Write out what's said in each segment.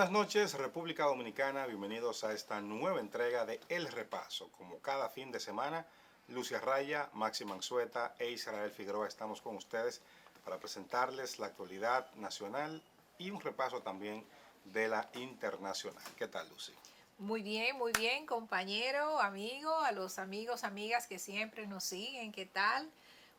Buenas noches, República Dominicana. Bienvenidos a esta nueva entrega de El Repaso. Como cada fin de semana, Lucia Raya, Maxi Mansueta e Israel Figueroa estamos con ustedes para presentarles la actualidad nacional y un repaso también de la internacional. ¿Qué tal, Lucy? Muy bien, compañero, amigo, a los amigos, amigas que siempre nos siguen, ¿qué tal?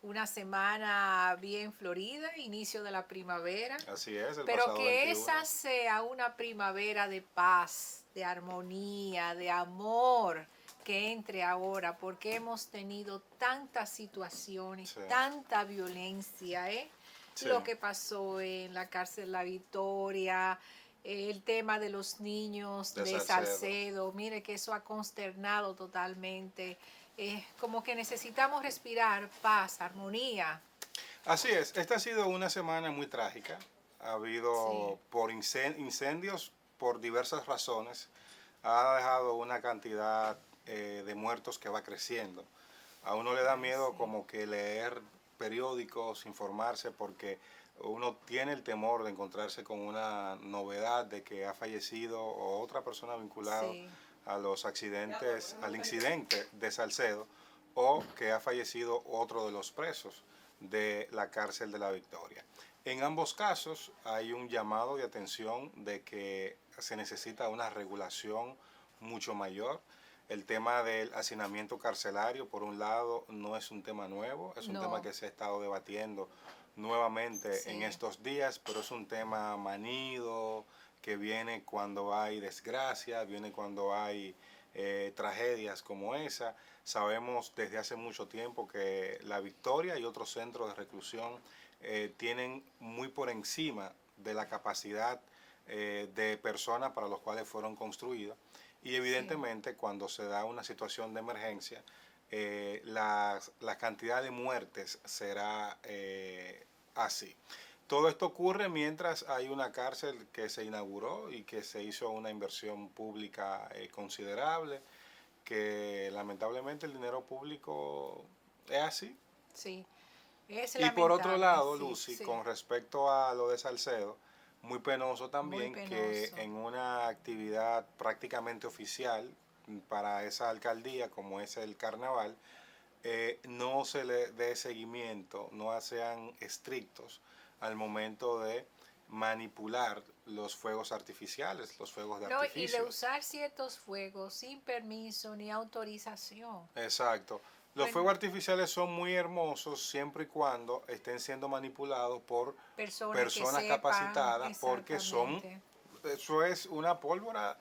Una semana bien florida, inicio de la primavera, Así es, el pero pasado que esa 21. sea una primavera de paz, de armonía, de amor, que entre ahora, porque hemos tenido tantas situaciones, Sí, tanta violencia, ¿eh? sí, Lo que pasó en la cárcel La Victoria, el tema de los niños de de Salcedo. Salcedo, mire que eso ha consternado totalmente. Como que necesitamos respirar paz, armonía. Así es, esta ha sido una semana muy trágica. Ha Sí, habido por incendios por diversas razones. Ha dejado una cantidad de muertos que va creciendo. A uno le da ay, miedo sí, como que leer periódicos, informarse, porque uno tiene el temor de encontrarse con una novedad de que ha fallecido o otra persona vinculada sí, a los accidentes, al incidente de Salcedo, o que ha fallecido otro de los presos de la cárcel de la Victoria. En ambos casos hay un llamado de atención de que se necesita una regulación mucho mayor. El tema del hacinamiento carcelario, por un lado, no es un tema nuevo, es un tema no, que se ha estado debatiendo nuevamente en sí, estos días, pero es un tema manido, que viene cuando hay desgracia, viene cuando hay tragedias como esa. Sabemos desde hace mucho tiempo que La Victoria y otros centros de reclusión tienen muy por encima de la capacidad de personas para los cuales fueron construidas. Y sí, evidentemente cuando se da una situación de emergencia, la cantidad de muertes será así. Todo esto ocurre mientras hay una cárcel que se inauguró y que se hizo una inversión pública considerable, que lamentablemente el dinero público es así. sí. Es Y por otro lamentable, lado, sí, Lucy, sí. con respecto a lo de Salcedo, muy penoso Muy también que penoso. en una actividad prácticamente oficial para esa alcaldía como es el carnaval, no se le dé seguimiento, no sean estrictos al momento de manipular los fuegos artificiales, los fuegos de No, y de artificio. usar ciertos fuegos sin permiso ni autorización. Exacto. Los Bueno, fuegos artificiales son muy hermosos siempre y cuando estén siendo manipulados por personas que personas sepan capacitadas porque son, exactamente. eso es una pólvora,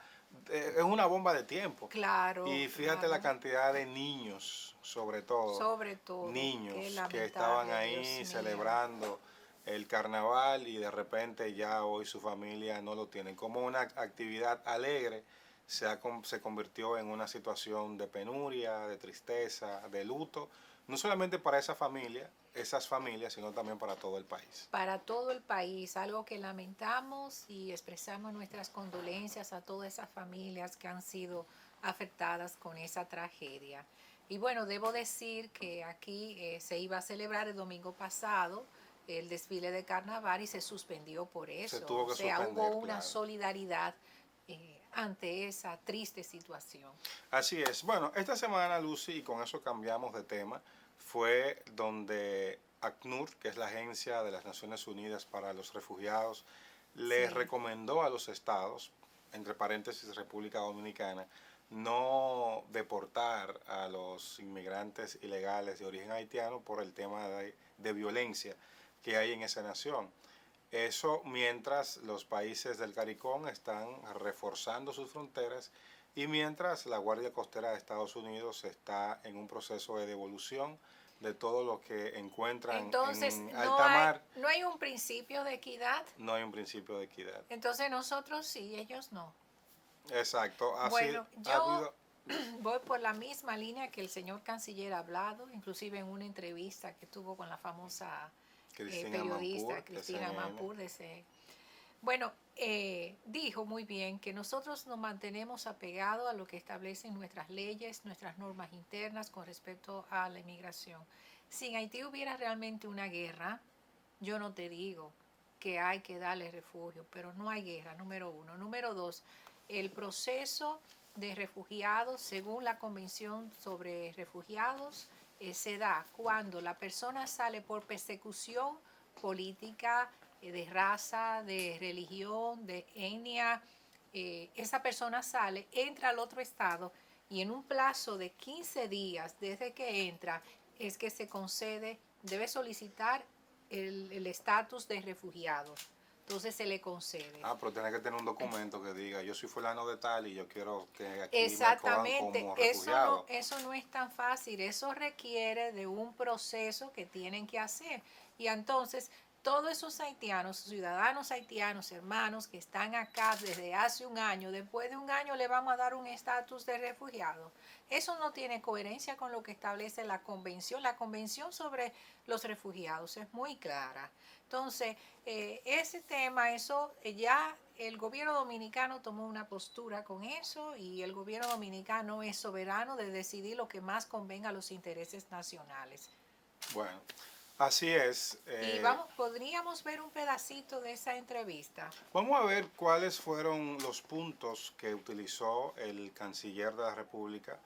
es una bomba de tiempo. Claro, Y fíjate la claro. cantidad de niños, sobre todo, Sobre todo, qué niños que estaban lamentable, Dios ahí mío. celebrando el carnaval y de repente ya hoy su familia no lo tienen. Como una actividad alegre se convirtió en una situación de penuria, de tristeza, de luto, no solamente para esas familias, sino también para todo el país. Para todo el país, algo que lamentamos y expresamos nuestras condolencias a todas esas familias que han sido afectadas con esa tragedia. Y bueno, debo decir que aquí se iba a celebrar el domingo pasado el desfile de carnaval y se suspendió por Se eso. tuvo O que sea, hubo suspender, una claro. solidaridad ante esa triste situación. Así es. Bueno, esta semana, Lucy, y con eso cambiamos de tema, fue donde ACNUR, que es la Agencia de las Naciones Unidas para los Refugiados, le Sí, recomendó a los estados, entre paréntesis República Dominicana, no deportar a los inmigrantes ilegales de origen haitiano por el tema de violencia que hay en esa nación. Eso mientras los países del CARICOM están reforzando sus fronteras y mientras la Guardia Costera de Estados Unidos está en un proceso de devolución de todo lo que encuentran entonces en alta mar. no hay un principio de equidad. No hay un principio de equidad. Entonces nosotros sí, ellos no. Exacto, así Bueno, ha yo habido. voy por la misma línea que el señor canciller ha hablado, inclusive en una entrevista que tuvo con la famosa Cristina periodista Mampur, Cristina SNN. Mampur. Bueno, dijo muy bien que nosotros nos mantenemos apegados a lo que establecen nuestras leyes, nuestras normas internas con respecto a la inmigración. Si en Haití hubiera realmente una guerra, yo no te digo, que hay que darle refugio, pero no hay guerra, número uno. Número dos, el proceso de refugiados, según la Convención sobre Refugiados, se da cuando la persona sale por persecución política, de raza, de religión, de etnia. Esa persona sale, entra al otro estado y en un plazo de 15 días desde que entra es que se concede, debe solicitar el estatus de refugiado. Entonces se le concede. Ah, pero tiene que tener un documento que diga, yo soy fulano de tal y yo quiero que aquí Exactamente, me acojan como refugiado. eso no es tan fácil, eso requiere de un proceso que tienen que hacer. Y entonces todos esos haitianos, ciudadanos haitianos, hermanos que están acá desde hace un año, después de un año le vamos a dar un estatus de refugiado. Eso no tiene coherencia con lo que establece la convención. La convención sobre los refugiados es muy clara. Entonces, ese tema, eso ya el gobierno dominicano tomó una postura con eso y el gobierno dominicano es soberano de decidir lo que más convenga a los intereses nacionales. Bueno, así es. Y podríamos ver un pedacito de esa entrevista. Vamos a ver cuáles fueron los puntos que utilizó el canciller de la República,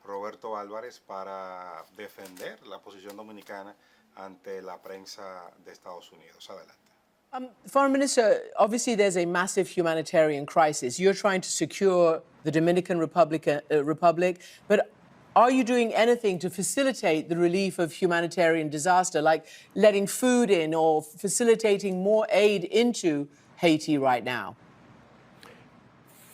Roberto Álvarez, para defender la posición dominicana ante la prensa de Estados Unidos. Adelante. Foreign Minister, obviously there's a massive humanitarian crisis. You're trying to secure the Dominican Republic, but are you doing anything to facilitate the relief of humanitarian disaster, like letting food in or facilitating more aid into Haiti right now?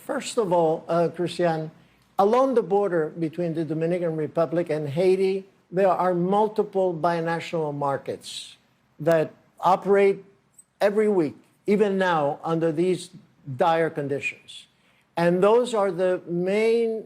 First of all, Christian, along the border between the Dominican Republic and Haiti, there are multiple binational markets that operate every week, even now, under these dire conditions. And those are the main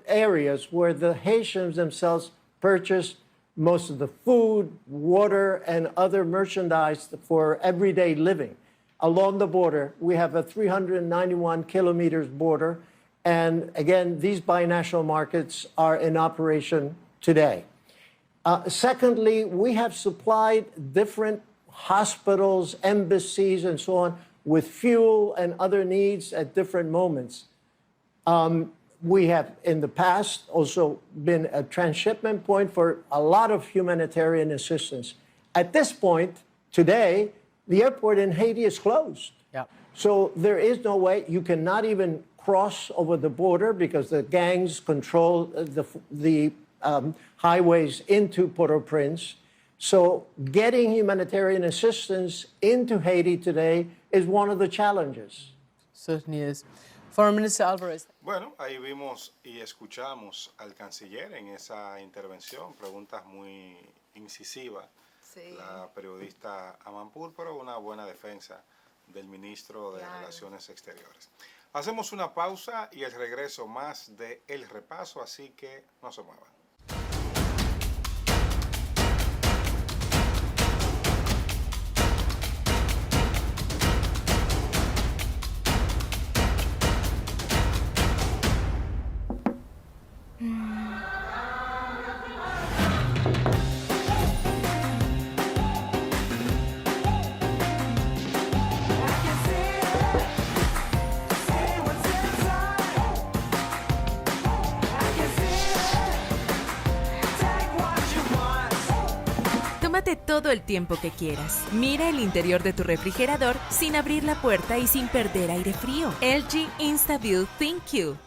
areas where the Haitians themselves purchase most of the food, water, and other merchandise for everyday living. Along the border, we have a 391 kilometers border. And again, these binational markets are in operation today. Secondly, we have supplied different hospitals, embassies, and so on with fuel and other needs at different moments. We have, in the past, also been a transshipment point for a lot of humanitarian assistance. At this point, today, the airport in Haiti is closed. Yeah. So there is no way, you cannot even cross over the border because the gangs control the highways into Port-au-Prince. So getting humanitarian assistance into Haiti today is one of the challenges. Certainly is. Foreign Minister Alvarez. Bueno, ahí vimos y escuchamos al canciller en esa intervención, preguntas muy incisivas. Sí. La periodista Amanpour, pero una buena defensa del ministro de Relaciones Exteriores. Hacemos una pausa y el regreso más de El Repaso, así que no se muevan. Tómate todo el tiempo que quieras. Mira el interior de tu refrigerador sin abrir la puerta y sin perder aire frío. LG InstaView ThinQ.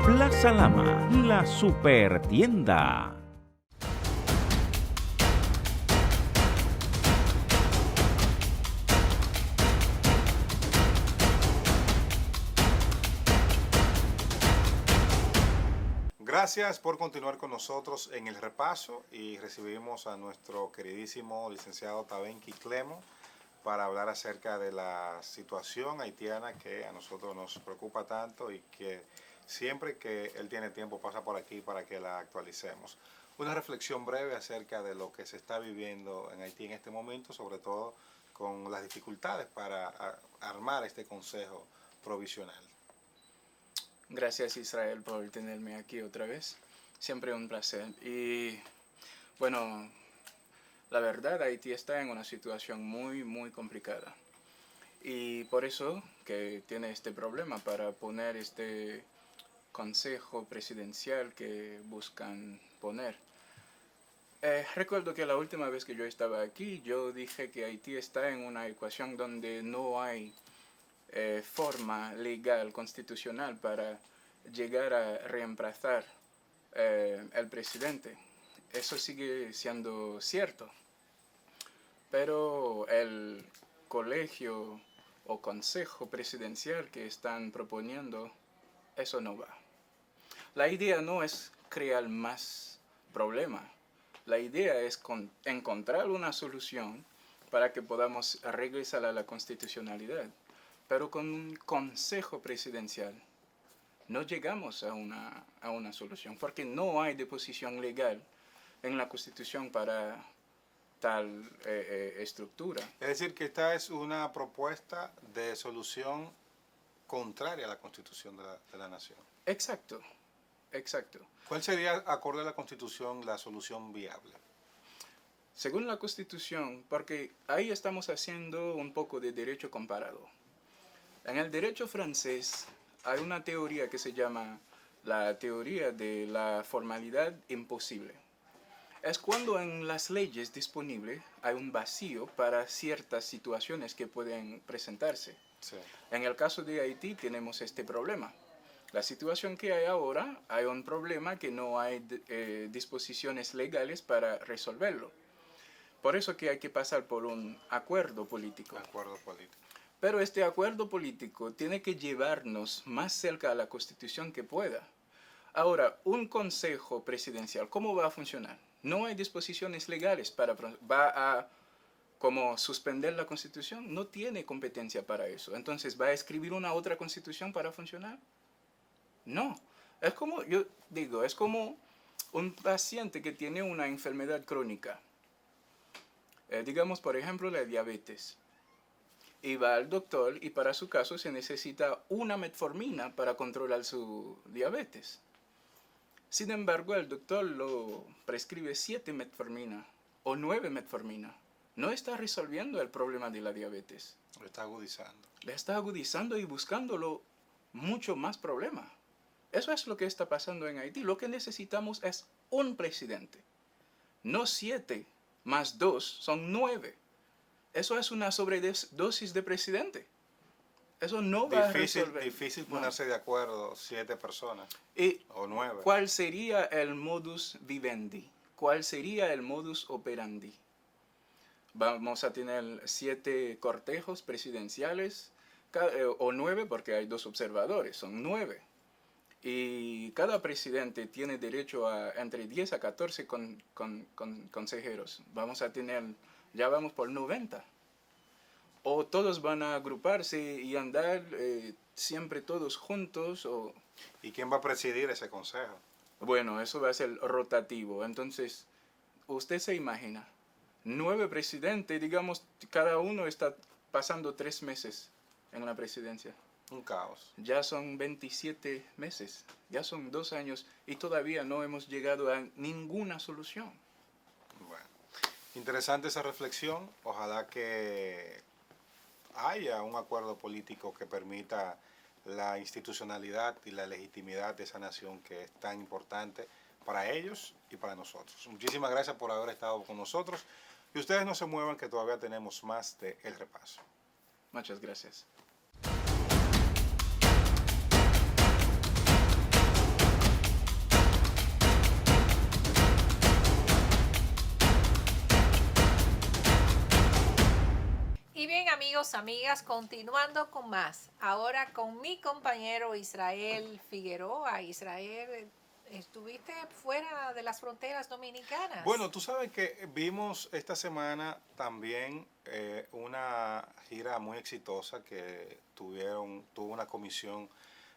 Plaza Lama, la super tienda. Gracias por continuar con nosotros en el repaso y recibimos a nuestro queridísimo licenciado Tabenki Clemo para hablar acerca de la situación haitiana que a nosotros nos preocupa tanto y que siempre que él tiene tiempo pasa por aquí para que la actualicemos. Una reflexión breve acerca de lo que se está viviendo en Haití en este momento, sobre todo con las dificultades para armar este consejo provisional. Gracias, Israel, por tenerme aquí otra vez. Siempre un placer. Y bueno, la verdad, Haití está en una situación muy complicada. Y por eso que tiene este problema para poner este consejo presidencial que buscan poner. Recuerdo que la última vez que yo estaba aquí, yo dije que Haití está en una ecuación donde no hay forma legal, constitucional, para llegar a reemplazar el presidente. Eso sigue siendo cierto. Pero el colegio o consejo presidencial que están proponiendo, eso no va. La idea no es crear más problemas. La idea es encontrar una solución para que podamos regresar a la constitucionalidad. Pero con un consejo presidencial no llegamos a una solución, porque no hay disposición legal en la Constitución para tal estructura. Es decir, que esta es una propuesta de solución contraria a la Constitución de la Nación. Exacto. ¿Cuál sería, acorde a la Constitución, la solución viable? Según la Constitución, porque ahí estamos haciendo un poco de derecho comparado. En el derecho francés hay una teoría que se llama la teoría de la formalidad imposible. Es cuando en las leyes disponibles hay un vacío para ciertas situaciones que pueden presentarse. Sí. En el caso de Haití tenemos este problema. La situación que hay ahora, hay un problema que no hay disposiciones legales para resolverlo. Por eso que hay que pasar por un acuerdo político. Acuerdo político. Pero este acuerdo político tiene que llevarnos más cerca a la Constitución que pueda. Ahora, un consejo presidencial, ¿cómo va a funcionar? No hay disposiciones legales va a como suspender la Constitución. No tiene competencia para eso. Entonces, ¿va a escribir una otra Constitución para funcionar? No. Es como, yo digo, es como un paciente que tiene una enfermedad crónica. Digamos, por ejemplo, la diabetes. Y va al doctor y para su caso se necesita una metformina para controlar su diabetes. Sin embargo, el doctor lo prescribe 7 metformina o 9 metformina. No está resolviendo el problema de la diabetes. Lo está agudizando. Le está agudizando y buscándolo mucho más problema. Eso es lo que está pasando en Haití. Lo que necesitamos es un presidente. No 7 más 2 son 9. Eso es una sobredosis de presidente. Eso no va a resolver. Difícil ponerse de acuerdo 7 personas o 9. ¿Cuál sería el modus vivendi? ¿Cuál sería el modus operandi? Vamos a tener 7 cortejos presidenciales o 9 porque hay 2 observadores, son 9. Y cada presidente tiene derecho a entre 10 a 14 consejeros. Ya vamos por 90. O todos van a agruparse y andar siempre todos juntos. ¿Y quién va a presidir ese consejo? Bueno, eso va a ser rotativo. Entonces, usted se imagina, 9 presidentes, digamos, cada uno está pasando 3 meses en la presidencia. Un caos. Ya son 27 meses, ya son 2 años y todavía no hemos llegado a ninguna solución. Bueno, interesante esa reflexión. Ojalá que haya un acuerdo político que permita la institucionalidad y la legitimidad de esa nación que es tan importante para ellos y para nosotros. Muchísimas gracias por haber estado con nosotros y ustedes no se muevan que todavía tenemos más de El Repaso. Muchas gracias. Y bien, amigos, amigas, continuando con más. Ahora con mi compañero Israel Figueroa. Israel, estuviste fuera de las fronteras dominicanas. Bueno, tú sabes que vimos esta semana también una gira muy exitosa que tuvo una comisión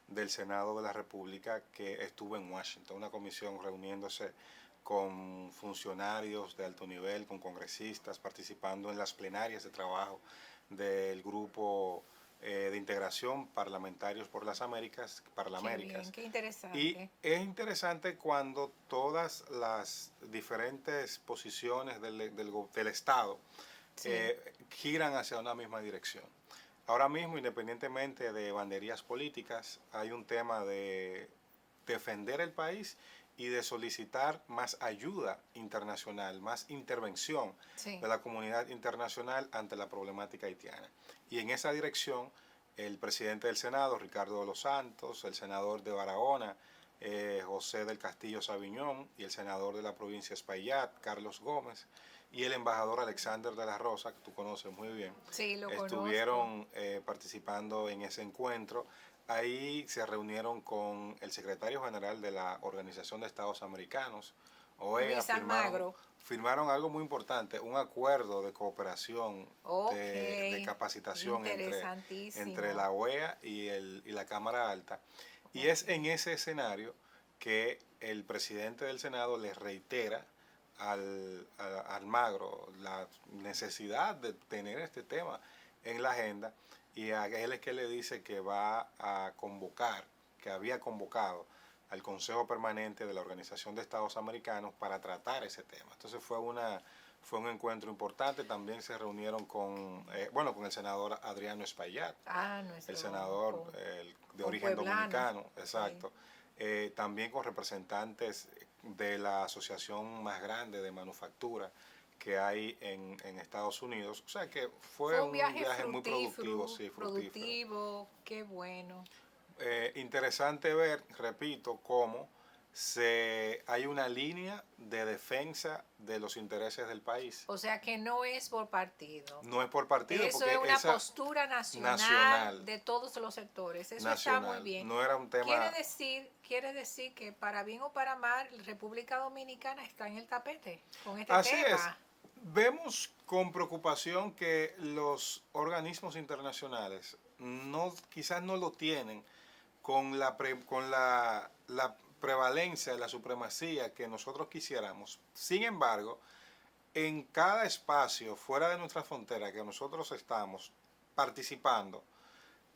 del Senado de la República que estuvo en Washington, una comisión reuniéndose con funcionarios de alto nivel, con congresistas, participando en las plenarias de trabajo del grupo de integración Parlamentarios por las Américas, Parlaméricas. Qué bien, qué interesante. Y es interesante cuando todas las diferentes posiciones del Estado Sí. giran hacia una misma dirección. Ahora mismo, independientemente de banderías políticas, hay un tema de defender el país y de solicitar más ayuda internacional, más intervención Sí. de la comunidad internacional ante la problemática haitiana. Y en esa dirección, el presidente del Senado, Ricardo de los Santos, el senador de Barahona, José del Castillo Sabiñón, y el senador de la provincia de Espaillat, Carlos Gómez, y el embajador Alexander de la Rosa, que tú conoces muy bien, Sí, lo estuvieron participando en ese encuentro. Ahí se reunieron con el secretario general de la Organización de Estados Americanos, OEA, Luis Almagro. firmaron algo muy importante, un acuerdo de cooperación de capacitación entre la OEA y la Cámara Alta. Y es en ese escenario que el presidente del Senado le reitera a Almagro la necesidad de tener este tema en la agenda, y a él es que le dice que va a convocar, que había convocado al Consejo Permanente de la Organización de Estados Americanos para tratar ese tema. Entonces fue un encuentro importante. También se reunieron con el senador Adriano Espaillat, el senador de origen dominicano, exacto. Sí. También con representantes de la asociación más grande de manufactura que hay en Estados Unidos. O sea que fue un viaje muy productivo. Sí, productivo, qué bueno. Interesante ver, repito, cómo hay una línea de defensa de los intereses del país. O sea que no es por partido. No es por partido. Eso porque es una postura nacional de todos los sectores. Eso nacional, está muy bien. No era un tema... Quiere decir que para bien o para mal, República Dominicana está en el tapete con este Así tema. Es. Vemos con preocupación que los organismos internacionales quizás no lo tienen con la prevalencia, la supremacía que nosotros quisiéramos. Sin embargo, en cada espacio fuera de nuestra frontera que nosotros estamos participando,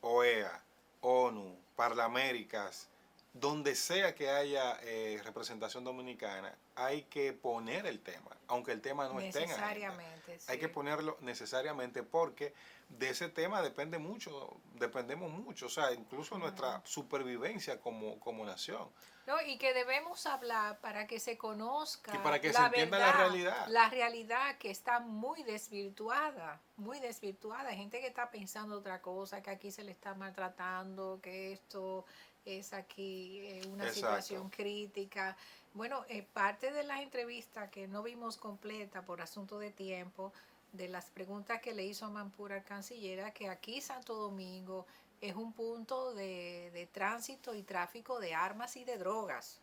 OEA, ONU, Parlaméricas, donde sea que haya representación dominicana, hay que poner el tema, aunque el tema no esté en la agenda. Necesariamente, sí. Hay que ponerlo necesariamente porque de ese tema dependemos mucho, o sea, incluso nuestra supervivencia como nación. No, y que debemos hablar para que se conozca y para que se entienda la realidad. La realidad que está muy desvirtuada, muy desvirtuada. Hay gente que está pensando otra cosa, que aquí se le está maltratando, que esto es aquí una Exacto. situación crítica. Bueno, parte de la entrevista que no vimos completa por asunto de tiempo, de las preguntas que le hizo Mampur al canciller, era que aquí Santo Domingo es un punto de tránsito y tráfico de armas y de drogas.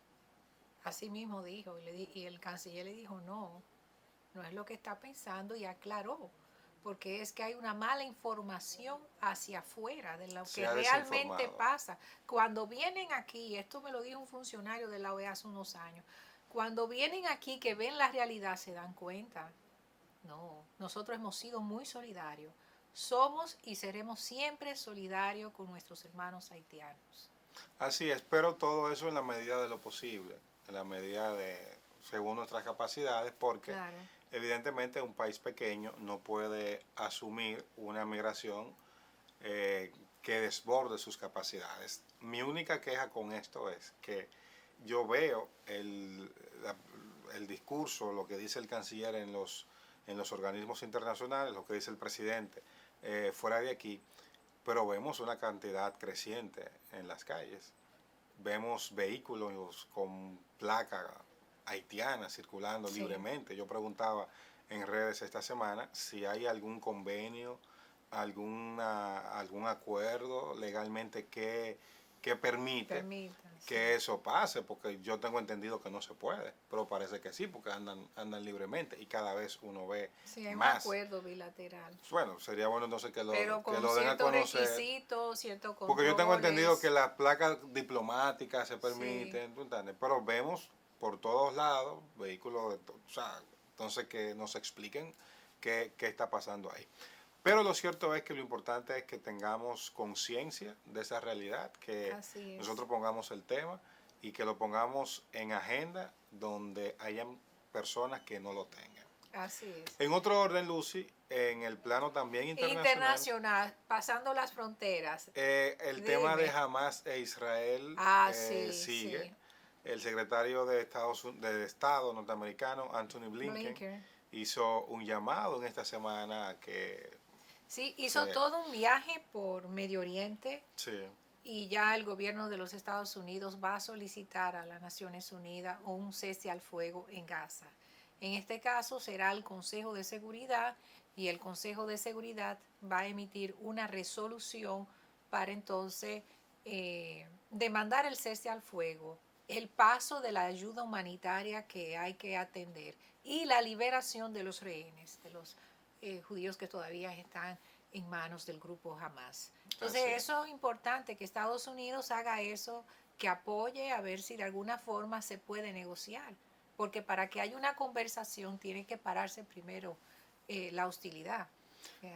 Así mismo dijo, y el canciller le dijo, no es lo que está pensando, y aclaró, porque es que hay una mala información hacia afuera de lo que realmente pasa. Cuando vienen aquí, esto me lo dijo un funcionario de la OEA hace unos años, cuando vienen aquí que ven la realidad se dan cuenta. No, nosotros hemos sido muy solidarios. Somos y seremos siempre solidarios con nuestros hermanos haitianos. Así es, pero todo eso en la medida de lo posible, en la medida según nuestras capacidades, porque claro, evidentemente un país pequeño no puede asumir una migración que desborde sus capacidades. Mi única queja con esto es que yo veo el discurso, lo que dice el canciller en los organismos internacionales, lo que dice el presidente fuera de aquí, pero vemos una cantidad creciente en las calles. Vemos vehículos con placa haitiana circulando libremente. Yo preguntaba en redes esta semana si hay algún convenio, algún acuerdo legalmente que que permite Permitan, sí. que eso pase, porque yo tengo entendido que no se puede, pero parece que sí, porque andan libremente y cada vez uno ve Sí, hay un más. acuerdo bilateral. Bueno, sería bueno entonces que Pero lo con den a ciertos conocer. requisitos, ciertos controles. Porque yo tengo entendido que las placas diplomáticas se permiten, ¿tú entiendes? Pero vemos por todos lados vehículos, o sea, entonces que nos expliquen qué está pasando ahí. Pero lo cierto es que lo importante es que tengamos conciencia de esa realidad, que Así es. nosotros pongamos el tema y que lo pongamos en agenda donde hayan personas que no lo tengan. Así es. En otro orden, Lucy, en el plano también Internacional, pasando las fronteras. el tema de Dime. Hamas e Israel Sí, sigue. sí. El secretario de Estado norteamericano, Anthony Blinken, hizo un llamado en esta semana a que... Sí, hizo Sí. todo un viaje por Medio Oriente Sí, y ya el gobierno de los Estados Unidos va a solicitar a las Naciones Unidas un cese al fuego en Gaza. En este caso será el Consejo de Seguridad y el Consejo de Seguridad va a emitir una resolución para entonces demandar el cese al fuego, el paso de la ayuda humanitaria que hay que atender y la liberación de los rehenes, de los judíos que todavía están en manos del grupo Hamas. Entonces Así es. eso es importante, que Estados Unidos haga eso, que apoye a ver si de alguna forma se puede negociar, porque para que haya una conversación tiene que pararse primero la hostilidad.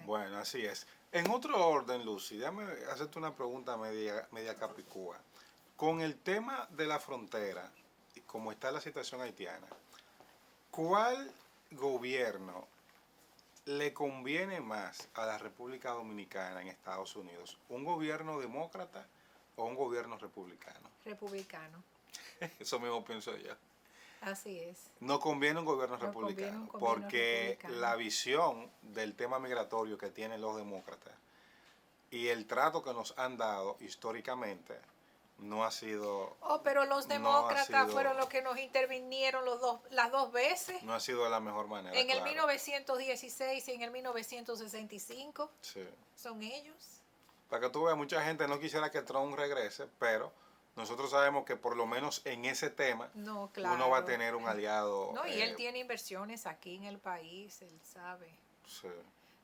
bueno, así es. En otro orden, Lucy, déjame hacerte una pregunta media capicúa. Con el tema de la frontera, y como está la situación haitiana, ¿cuál gobierno le conviene más a la República Dominicana en Estados Unidos? ¿Un gobierno demócrata o un gobierno republicano? Republicano, Eso mismo pienso yo. así es. No conviene un gobierno No conviene republicano, un gobierno porque republicano. la visión del tema migratorio que tienen los demócratas y el trato que nos han dado históricamente no ha sido, Oh, pero los No ha demócratas sido- fueron los que nos intervinieron las dos veces, no ha sido de la mejor manera. en el claro. 1916 y en el 1965, Sí. son ellos. Para que tú veas, mucha gente no quisiera que Trump regrese, pero nosotros sabemos que por lo menos en ese tema No, claro. uno va a tener un aliado. No, y él tiene inversiones aquí en el país, él sabe. Sí.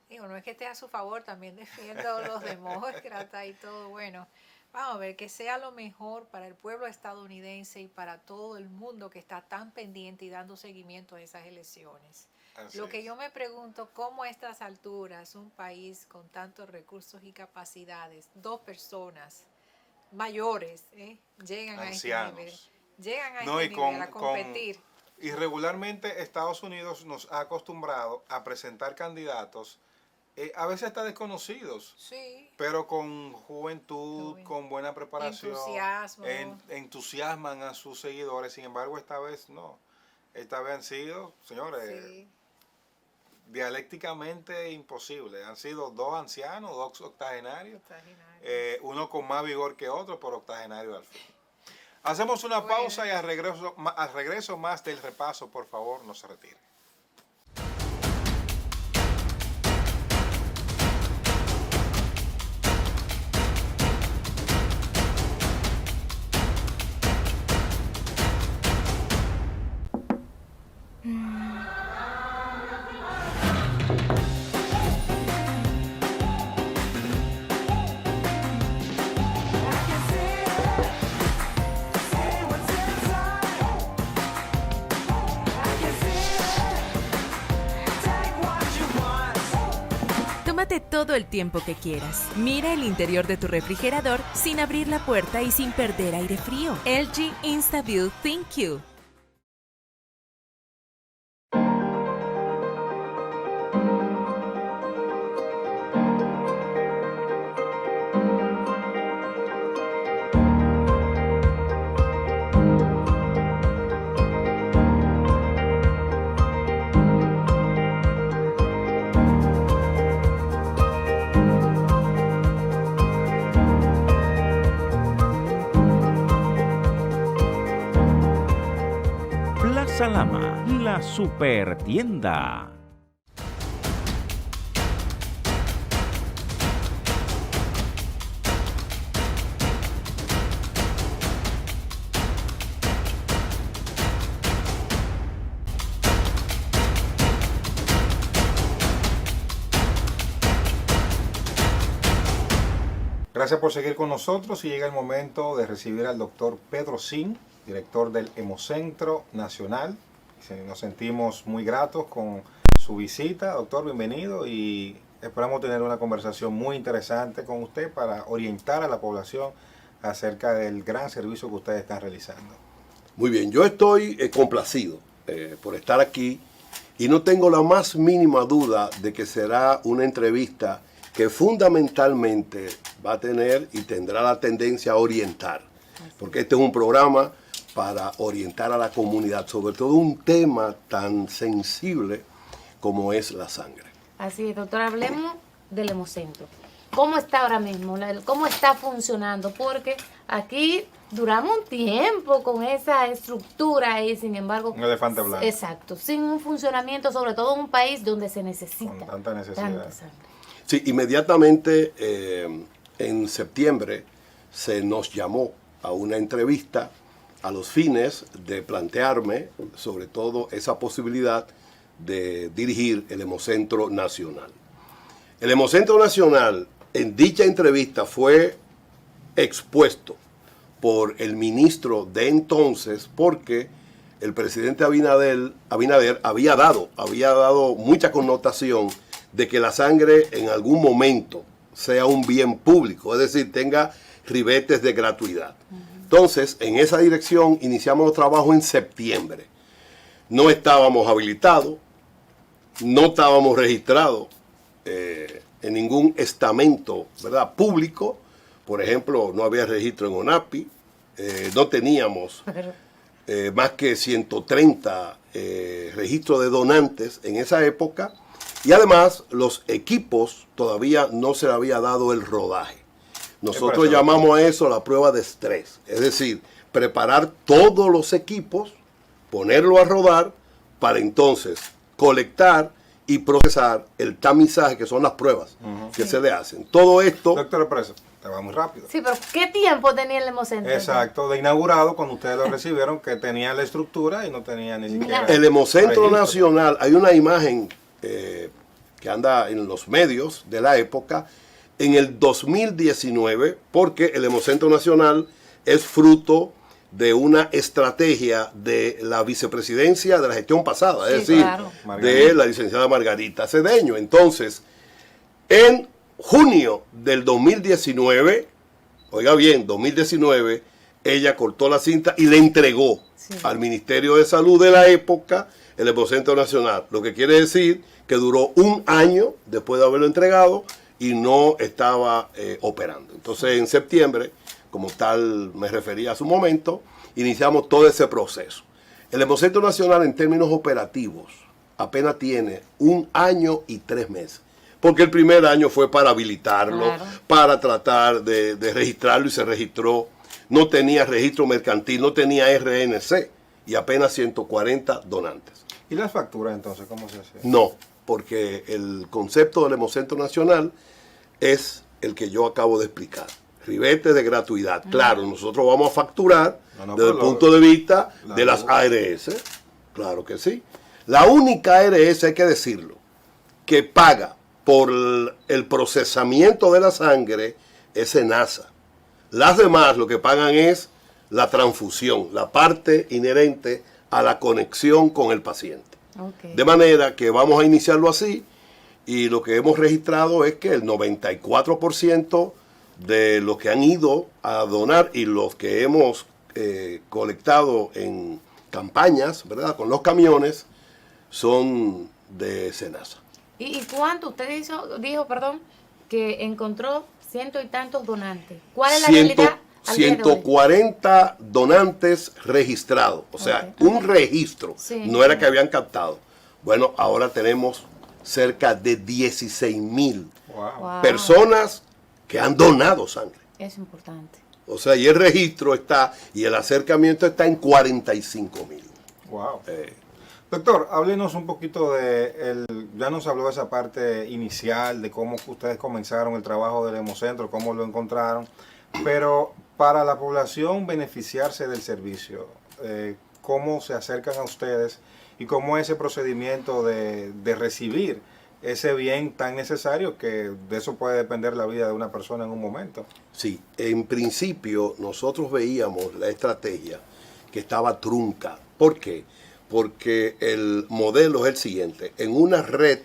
Digo, no es que esté a su favor, también defiendo a los demócratas y todo. Bueno, vamos a ver, que sea lo mejor para el pueblo estadounidense y para todo el mundo que está tan pendiente y dando seguimiento a esas elecciones. Así Lo que es. yo me pregunto, ¿cómo a estas alturas un país con tantos recursos y capacidades, dos personas mayores, llegan Ancianos. a este nivel? Llegan a No, este y nivel a competir. y regularmente Estados Unidos nos ha acostumbrado a presentar candidatos, a veces hasta desconocidos, Sí, pero con juventud, Juven- con buena preparación, entusiasmo. entusiasman a sus seguidores. Sin embargo, esta vez no. Esta vez han sido, señores, sí. dialécticamente imposible. Han sido dos ancianos, dos octogenarios, Octogenarios. uno con más vigor que otro, pero octogenario al fin. Hacemos una Bueno. pausa y al regreso más del repaso, por favor, no se retire. Tómate todo el tiempo que quieras. Mira el interior de tu refrigerador sin abrir la puerta y sin perder aire frío. LG InstaView ThinQ. Plaza Lama, la super tienda. Gracias por seguir con nosotros y llega el momento de recibir al doctor Pedro Sin, director del Hemocentro Nacional. Nos sentimos muy gratos con su visita. Doctor, bienvenido y esperamos tener una conversación muy interesante con usted para orientar a la población acerca del gran servicio que ustedes están realizando. Muy bien, yo estoy complacido por estar aquí y no tengo la más mínima duda de que será una entrevista que fundamentalmente va a tener y tendrá la tendencia a orientar, porque este es un programa para orientar a la comunidad, sobre todo un tema tan sensible como es la sangre. Así es, doctor, hablemos del Hemocentro. ¿Cómo está ahora mismo? ¿Cómo está funcionando? Porque aquí duramos un tiempo con esa estructura y sin embargo... Un elefante blanco. Exacto, sin un funcionamiento, sobre todo en un país donde se necesita con tanta necesidad. tanta sangre. Sí, inmediatamente en septiembre se nos llamó a una entrevista a los fines de plantearme sobre todo esa posibilidad de dirigir el Hemocentro Nacional. El Hemocentro Nacional en dicha entrevista fue expuesto por el ministro de entonces porque el presidente Abinader había dado mucha connotación de que la sangre en algún momento sea un bien público, es decir, tenga ribetes de gratuidad. Entonces, en esa dirección iniciamos los trabajos en septiembre. No estábamos habilitados, no estábamos registrados en ningún estamento, ¿verdad?, público. Por ejemplo, no había registro en ONAPI, no teníamos más que 130 registros de donantes en esa época. Y además, los equipos todavía no se le había dado el rodaje. Nosotros llamamos a eso la prueba de estrés. Es decir, preparar todos los equipos, ponerlo a rodar, para entonces colectar y procesar el tamizaje, que son las pruebas que se le hacen. Todo esto... Doctor Preso, te va muy rápido. Sí, pero ¿qué tiempo tenía el Hemocentro? Exacto, de inaugurado, cuando ustedes lo recibieron, que tenía la estructura y no tenía ni siquiera... El Hemocentro registro. Nacional, hay una imagen que anda en los medios de la época, en el 2019, porque el Hemocentro Nacional es fruto de una estrategia de la vicepresidencia de la gestión pasada, es decir, claro, de la licenciada Margarita Cedeño. Entonces, en junio del 2019, oiga bien, 2019, ella cortó la cinta y le entregó al Ministerio de Salud de la época el Hemocentro Nacional, lo que quiere decir que duró un año después de haberlo entregado y no estaba operando. Entonces, en septiembre, como tal me refería a su momento, iniciamos todo ese proceso. El Hemocentro Nacional, en términos operativos, apenas tiene 1 año y 3 meses. Porque el primer año fue para habilitarlo, para tratar de registrarlo y se registró. No tenía registro mercantil, no tenía RNC y apenas 140 donantes. ¿Y las facturas entonces cómo se hace? No, porque el concepto del Hemocentro Nacional es el que yo acabo de explicar. Ribetes de gratuidad. Claro, nosotros vamos a facturar desde el punto de vista de las ARS. Claro que sí. La única ARS, hay que decirlo, que paga por el procesamiento de la sangre es SENASA. Las demás lo que pagan es la transfusión, la parte inherente a la conexión con el paciente. De manera que vamos a iniciarlo así y lo que hemos registrado es que el 94% de los que han ido a donar y los que hemos colectado en campañas, ¿verdad?, con los camiones, son de SENASA. ¿Y cuánto? Usted dijo, que encontró 100 y tantos donantes. ¿Cuál es la realidad? 140 donantes registrados, o sea, un registro, no era que habían captado. Bueno, ahora tenemos cerca de 16,000 personas que han donado sangre. Es importante. O sea, y el registro está, y el acercamiento está en 45,000. Wow. Doctor, háblenos un poquito ya nos habló de esa parte inicial, de cómo ustedes comenzaron el trabajo del Hemocentro, cómo lo encontraron, pero para la población beneficiarse del servicio, ¿cómo se acercan a ustedes y cómo es ese procedimiento de recibir ese bien tan necesario que de eso puede depender la vida de una persona en un momento. Sí, en principio nosotros veíamos la estrategia que estaba trunca. ¿Por qué? Porque el modelo es el siguiente. En una red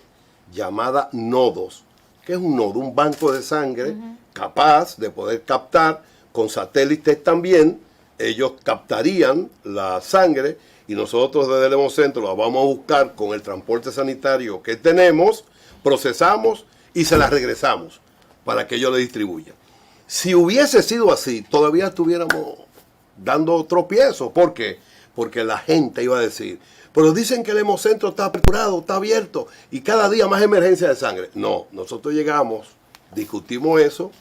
llamada nodos, que es un nodo, un banco de sangre capaz de poder captar con satélites también, ellos captarían la sangre y nosotros desde el Hemocentro la vamos a buscar con el transporte sanitario que tenemos, procesamos y se la regresamos para que ellos le distribuyan. Si hubiese sido así, todavía estuviéramos dando tropiezos. ¿Por qué? Porque la gente iba a decir, pero dicen que el Hemocentro está aperturado, está abierto y cada día más emergencia de sangre. No, nosotros llegamos, discutimos eso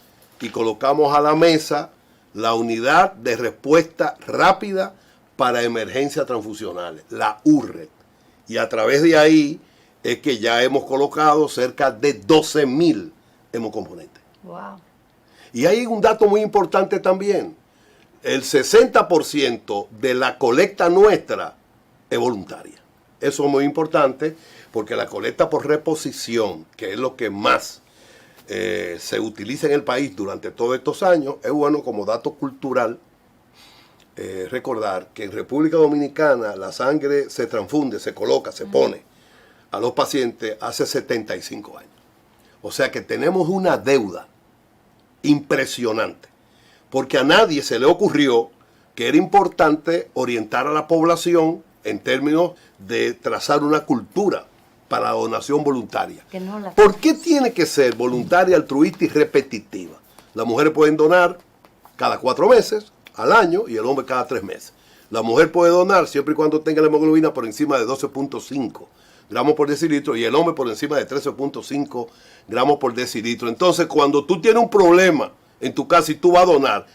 y colocamos a la mesa la unidad de respuesta rápida para emergencias transfusionales, la URRET. Y a través de ahí es que ya hemos colocado cerca de 12.000 hemocomponentes. Wow. Y hay un dato muy importante también. El 60% de la colecta nuestra es voluntaria. Eso es muy importante porque la colecta por reposición, que es lo que más se utiliza en el país durante todos estos años, es bueno como dato cultural recordar que en República Dominicana la sangre se transfunde, se coloca, se pone a los pacientes hace 75 años. O sea que tenemos una deuda impresionante, porque a nadie se le ocurrió que era importante orientar a la población en términos de trazar una cultura para la donación voluntaria. ¿Por qué tiene que ser voluntaria, altruista y repetitiva? Las mujeres pueden donar cada 4 meses, al año, y el hombre cada 3 meses. La mujer puede donar siempre y cuando tenga la hemoglobina por encima de 12.5 gramos por decilitro y el hombre por encima de 13.5 gramos por decilitro. Entonces, cuando tú tienes un problema en tu casa y tú vas a donar,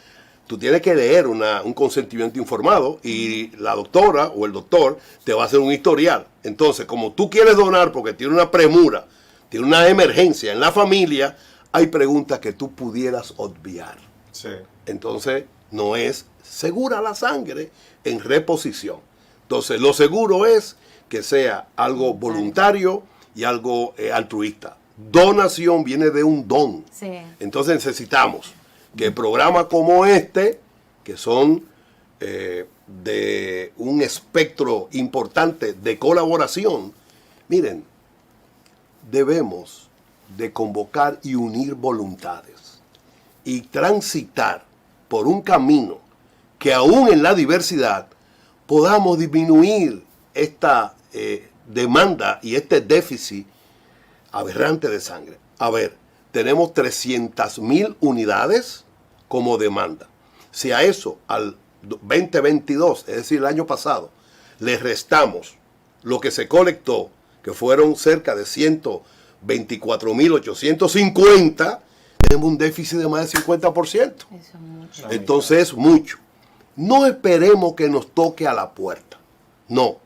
tú tienes que leer un consentimiento informado y la doctora o el doctor te va a hacer un historial. Entonces, como tú quieres donar porque tiene una premura, tiene una emergencia en la familia, hay preguntas que tú pudieras obviar. Sí. Entonces, no es segura la sangre en reposición. Entonces, lo seguro es que sea algo voluntario y algo altruista. Donación viene de un don. Sí. Entonces necesitamos que programas como este, que son de un espectro importante de colaboración, miren, debemos de convocar y unir voluntades y transitar por un camino que aún en la diversidad podamos disminuir esta demanda y este déficit aberrante de sangre. A ver, tenemos 300.000 unidades como demanda. Si a eso, al 2022, es decir, el año pasado, le restamos lo que se colectó, que fueron cerca de 124.850, tenemos un déficit de más del 50%. Eso es mucho. Entonces es mucho. No esperemos que nos toque a la puerta. No,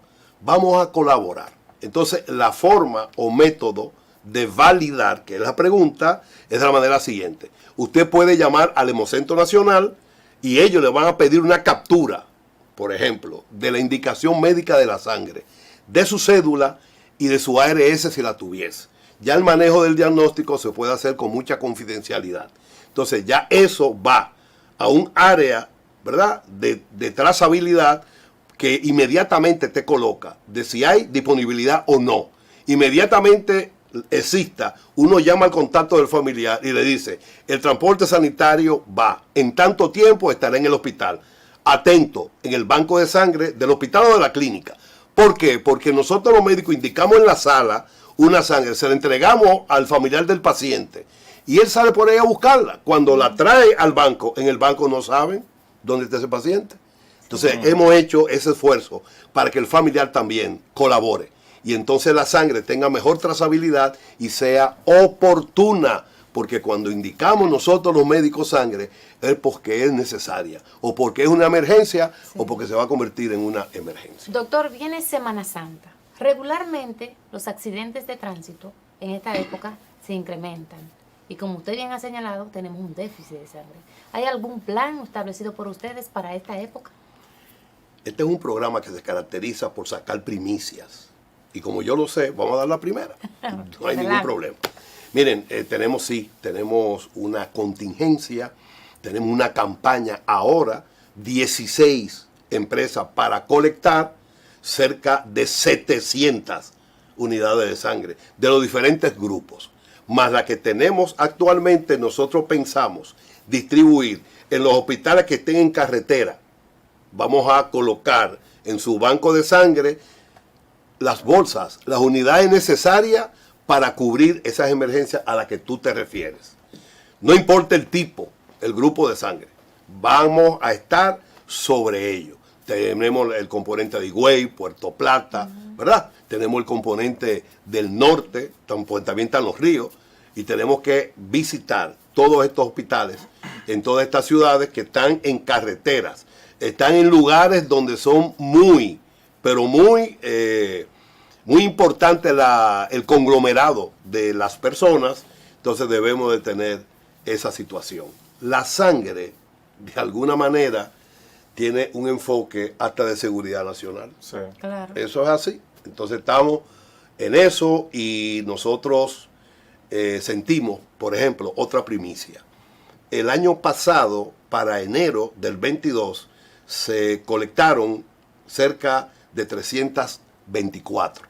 vamos a colaborar. Entonces la forma o método de validar, que es la pregunta, es de la manera siguiente. Usted puede llamar al Hemocentro Nacional y ellos le van a pedir una captura, por ejemplo, de la indicación médica de la sangre, de su cédula y de su ARS si la tuviese. Ya el manejo del diagnóstico se puede hacer con mucha confidencialidad. Entonces ya eso va a un área, ¿verdad?, de trazabilidad que inmediatamente te coloca de si hay disponibilidad o no. Inmediatamente exista, uno llama al contacto del familiar y le dice, el transporte sanitario va, en tanto tiempo estará en el hospital. Atento, en el banco de sangre del hospital o de la clínica. ¿Por qué? Porque nosotros los médicos indicamos en la sala una sangre, se la entregamos al familiar del paciente y él sale por ahí a buscarla. Cuando la trae al banco, en el banco no saben dónde está ese paciente. Entonces hemos hecho ese esfuerzo para que el familiar también colabore y entonces la sangre tenga mejor trazabilidad y sea oportuna, porque cuando indicamos nosotros los médicos sangre es porque es necesaria o porque es una emergencia o porque se va a convertir en una emergencia. Doctor, viene Semana Santa. Regularmente los accidentes de tránsito en esta época se incrementan y como usted bien ha señalado, tenemos un déficit de sangre. ¿Hay algún plan establecido por ustedes para esta época? Este es un programa que se caracteriza por sacar primicias. Y como yo lo sé, vamos a dar la primera. No hay ningún Adelante. problema. Miren, tenemos una contingencia, tenemos una campaña ahora, 16 empresas para colectar cerca de 700 unidades de sangre de los diferentes grupos. Más la que tenemos actualmente, nosotros pensamos distribuir en los hospitales que estén en carretera. Vamos a colocar en su banco de sangre las bolsas, las unidades necesarias para cubrir esas emergencias a las que tú te refieres. No importa el tipo, el grupo de sangre, vamos a estar sobre ello. Tenemos el componente de Higüey, Puerto Plata, ¿verdad? Tenemos el componente del norte, también están los ríos, y tenemos que visitar todos estos hospitales en todas estas ciudades que están en carreteras, están en lugares donde son muy importante el conglomerado de las personas, entonces debemos de tener esa situación. La sangre, de alguna manera, tiene un enfoque hasta de seguridad nacional. Sí. Claro. Eso es así. Entonces estamos en eso y nosotros sentimos, por ejemplo, otra primicia. El año pasado, para enero del 22, se colectaron cerca de 324.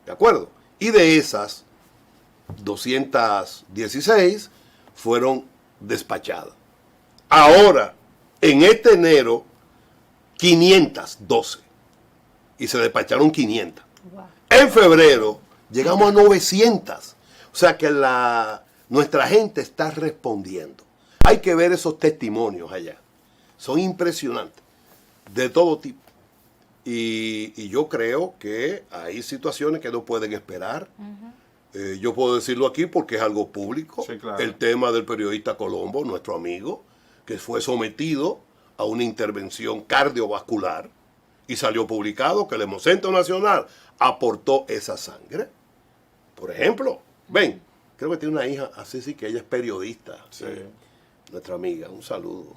¿De acuerdo? Y de esas, 216 fueron despachadas. Ahora, en este enero, 512. Y se despacharon 500. Wow. En febrero, llegamos a 900. O sea que nuestra gente está respondiendo. Hay que ver esos testimonios allá. Son impresionantes. De todo tipo. Y yo creo que hay situaciones que no pueden esperar. Yo puedo decirlo aquí porque es algo público. Sí, claro. El tema del periodista Colombo, nuestro amigo, que fue sometido a una intervención cardiovascular y salió publicado que el Hemocentro Nacional aportó esa sangre. Por ejemplo, ven, creo que tiene una hija, así sí que ella es periodista. Sí. Nuestra amiga, un saludo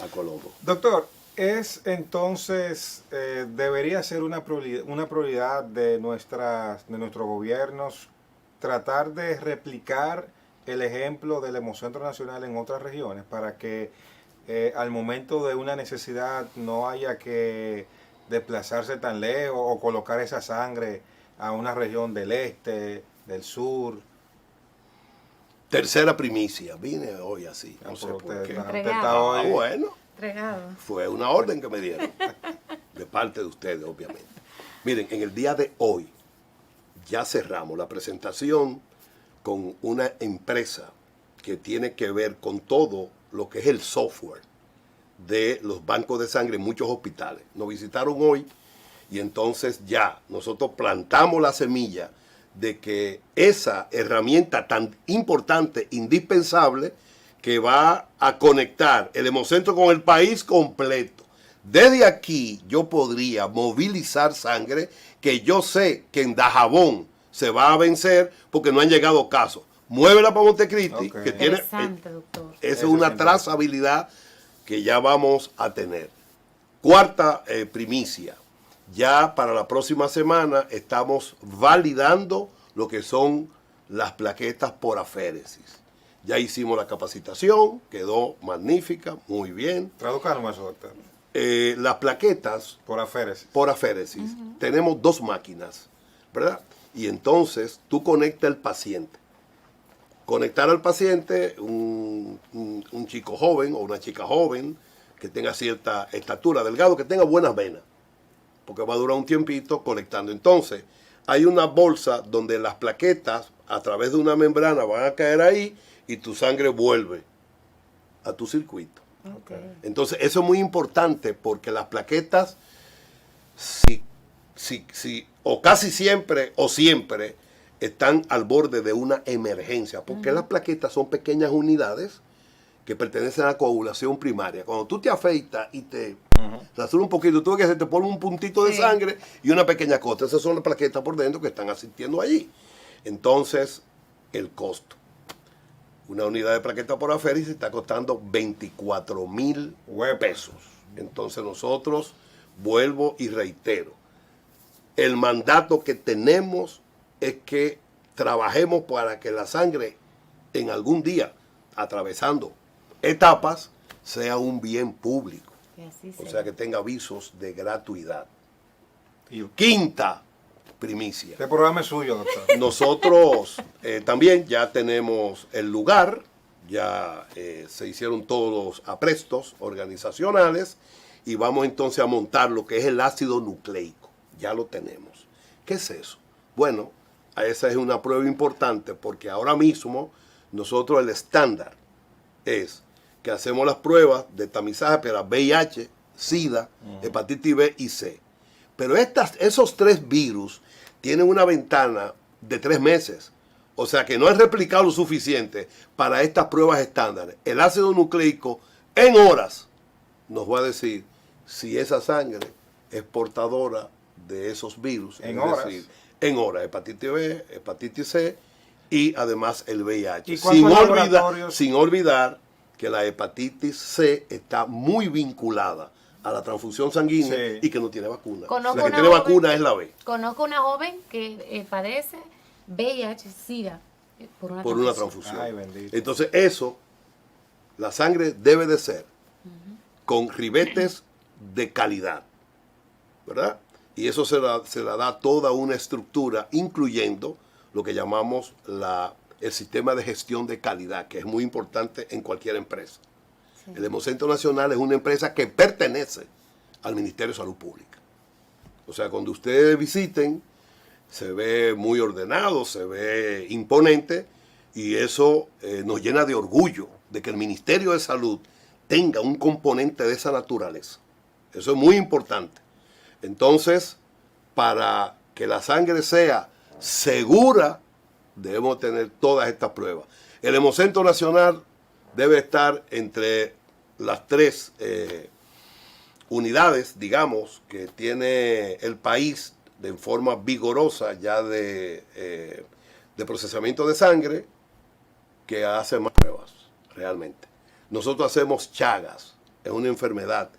a Colombo. Doctor, es entonces, debería ser una prioridad de nuestros gobiernos tratar de replicar el ejemplo del Hemocentro Nacional en otras regiones para que al momento de una necesidad no haya que desplazarse tan lejos o colocar esa sangre a una región del este, del sur. Tercera primicia, vine hoy así, no sé Pero por usted- qué. usted Entregado. está hoy- Ah, bueno, Entregado. fue una orden que me dieron, de parte de ustedes, obviamente. Miren, en el día de hoy ya cerramos la presentación con una empresa que tiene que ver con todo lo que es el software de los bancos de sangre en muchos hospitales. Nos visitaron hoy y entonces ya nosotros plantamos la semilla de que esa herramienta tan importante, indispensable, que va a conectar el Hemocentro con el país completo. Desde aquí yo podría movilizar sangre que yo sé que en Dajabón se va a vencer porque no han llegado casos. Muévela para Montecristi, Ok. que tiene... Interesante, doctor. Esa es Eso una sí. trazabilidad que ya vamos a tener. Cuarta primicia. Ya para la próxima semana estamos validando lo que son las plaquetas por aféresis. Ya hicimos la capacitación, quedó magnífica, muy bien. Traduzcanos eso, doctor. Las plaquetas Por aféresis. por aféresis, tenemos 2 máquinas, ¿verdad? Y entonces tú conectas al paciente. Conectar al paciente, un chico joven o una chica joven que tenga cierta estatura, delgado, que tenga buenas venas, porque va a durar un tiempito conectando. Entonces, hay una bolsa donde las plaquetas, a través de una membrana, van a caer ahí y tu sangre vuelve a tu circuito. Ok. Entonces, eso es muy importante porque las plaquetas, o casi siempre, o siempre, están al borde de una emergencia, porque las plaquetas son pequeñas unidades que pertenecen a la coagulación primaria. Cuando tú te afeitas y te rasuras un poquito, tú ves que se te pone un puntito de Sí. sangre y una pequeña costra. Esas son las plaquetas por dentro que están asistiendo allí. Entonces, el costo. Una unidad de plaqueta por aféresis está costando 24,000 Huevo. pesos. Entonces nosotros, vuelvo y reitero, el mandato que tenemos es que trabajemos para que la sangre en algún día, atravesando etapas, sea un bien público. Que así O sea. sea, que tenga avisos de gratuidad. Y Quinta primicia. este programa es suyo, doctor. Nosotros también ya tenemos el lugar, ya se hicieron todos los aprestos organizacionales y vamos entonces a montar lo que es el ácido nucleico. Ya lo tenemos. ¿Qué es eso? Bueno, esa es una prueba importante porque ahora mismo nosotros el estándar es que hacemos las pruebas de tamizaje para VIH, SIDA, hepatitis B y C. Pero esos 3 virus tienen una ventana de 3 meses. O sea que no es replicado lo suficiente para estas pruebas estándares. El ácido nucleico en horas nos va a decir si esa sangre es portadora de esos virus. En es horas. decir, en horas, hepatitis B, hepatitis C y además el VIH. ¿Y cuántos laboratorios? Sin olvidar que la hepatitis C está muy vinculada a la transfusión sanguínea Sí. y que no tiene vacuna. Conozco La que una tiene joven- vacuna es la B, Conozco una joven que padece VIH, SIDA, por una por una transfusión. transfusión. Ay, bendito. Entonces eso, la sangre debe de ser con ribetes de calidad, ¿verdad? Y eso se la da toda una estructura, incluyendo lo que llamamos el sistema de gestión de calidad, que es muy importante en cualquier empresa. Sí. El Hemocentro Nacional es una empresa que pertenece al Ministerio de Salud Pública. O sea, cuando ustedes visiten, se ve muy ordenado, se ve imponente, y eso nos llena de orgullo de que el Ministerio de Salud tenga un componente de esa naturaleza. Eso es muy importante. Entonces, para que la sangre sea segura, debemos tener todas estas pruebas. El Hemocentro Nacional debe estar entre las 3 unidades, digamos, que tiene el país de forma vigorosa ya de procesamiento de sangre, que hace más pruebas, realmente. Nosotros hacemos Chagas, es una enfermedad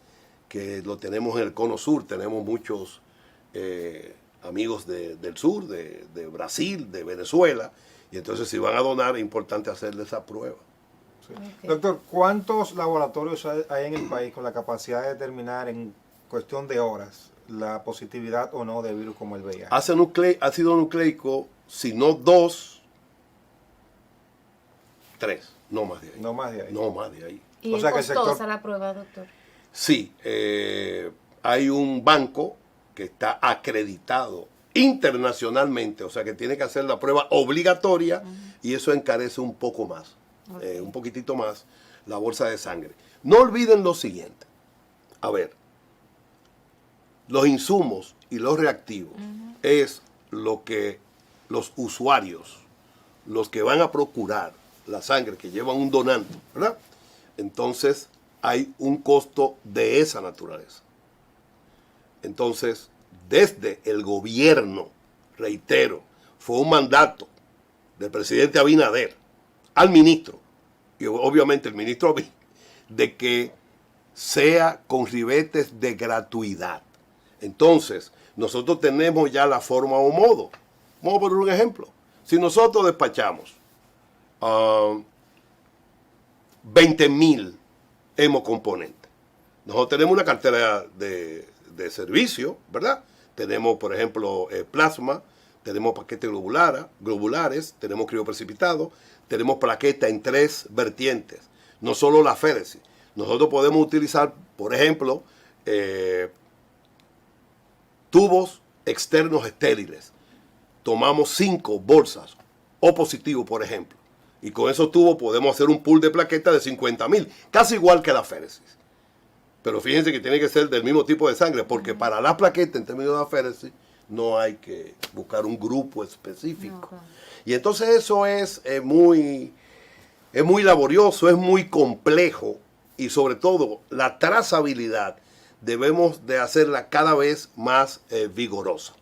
que lo tenemos en el Cono Sur, tenemos muchos amigos del sur, de Brasil, de Venezuela, y entonces si van a donar es importante hacerle esa prueba. Ok. Doctor, ¿cuántos laboratorios hay en el país con la capacidad de determinar en cuestión de horas la positividad o no de virus como el VIH? Ácido nucleico, si no 2, 3, no más de ahí. No más de ahí. No más de ahí. ¿Y O es sea que el costosa sector- la prueba, doctor? Sí, hay un banco que está acreditado internacionalmente, o sea que tiene que hacer la prueba obligatoria y eso encarece un poco más, Ok. un poquitito más la bolsa de sangre. No olviden lo siguiente, a ver, los insumos y los reactivos es lo que los usuarios, los que van a procurar la sangre que llevan un donante, ¿verdad? Entonces hay un costo de esa naturaleza. Entonces, desde el gobierno, reitero, fue un mandato del presidente Abinader al ministro, y obviamente el ministro de que sea con ribetes de gratuidad. Entonces, nosotros tenemos ya la forma o modo. Vamos a poner un ejemplo. Si nosotros despachamos 20,000 hemocomponentes, nosotros tenemos una cartera de servicio, ¿verdad? Tenemos, por ejemplo, plasma, tenemos paquetes globulares, tenemos crioprecipitado, tenemos plaquetas en 3 vertientes, no solo la féresis. Nosotros podemos utilizar, por ejemplo, tubos externos estériles. Tomamos 5 bolsas O positivo, por ejemplo, y con esos tubos podemos hacer un pool de plaquetas de 50,000, casi igual que la féresis. Pero fíjense que tiene que ser del mismo tipo de sangre, porque para la plaqueta, en términos de aféresis, no hay que buscar un grupo específico. No, claro. Y entonces eso es muy laborioso, es muy complejo, y sobre todo la trazabilidad debemos de hacerla cada vez más vigorosa.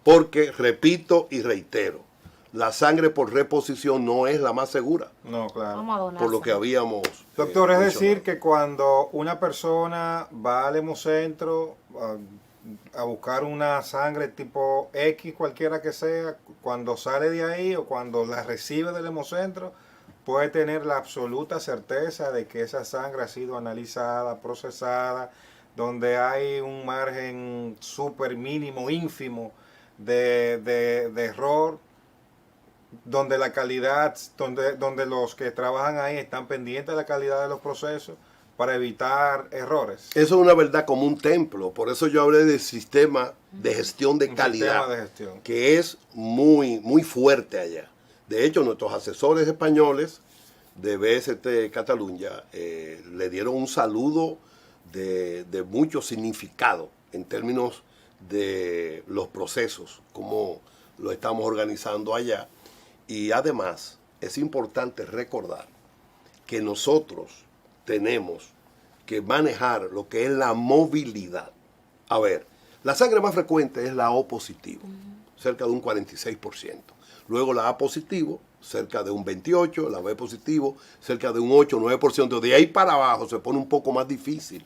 Porque, repito y reitero, la sangre por reposición no es la más segura, No, claro. Vamos a donar. por lo que sangre. habíamos Doctor, es mencionado. decir que cuando una persona va al hemocentro, a buscar una sangre tipo X, cualquiera que sea, cuando sale de ahí o cuando la recibe del hemocentro, puede tener la absoluta certeza de que esa sangre ha sido analizada, procesada, donde hay un margen súper mínimo, ínfimo de error, donde la calidad, donde los que trabajan ahí están pendientes de la calidad de los procesos para evitar errores. Eso es una verdad como un templo. Por eso yo hablé del sistema de gestión de Un calidad, sistema de gestión. que es muy, muy fuerte allá. De hecho, nuestros asesores españoles de BST Cataluña le dieron un saludo de mucho significado en términos de los procesos, cómo lo estamos organizando allá. Y además es importante recordar que nosotros tenemos que manejar lo que es la movilidad. A ver, la sangre más frecuente es la O positivo, cerca de un 46%. Luego la A positivo, cerca de un 28%, la B positivo, cerca de un 8-9%. De ahí para abajo se pone un poco más difícil.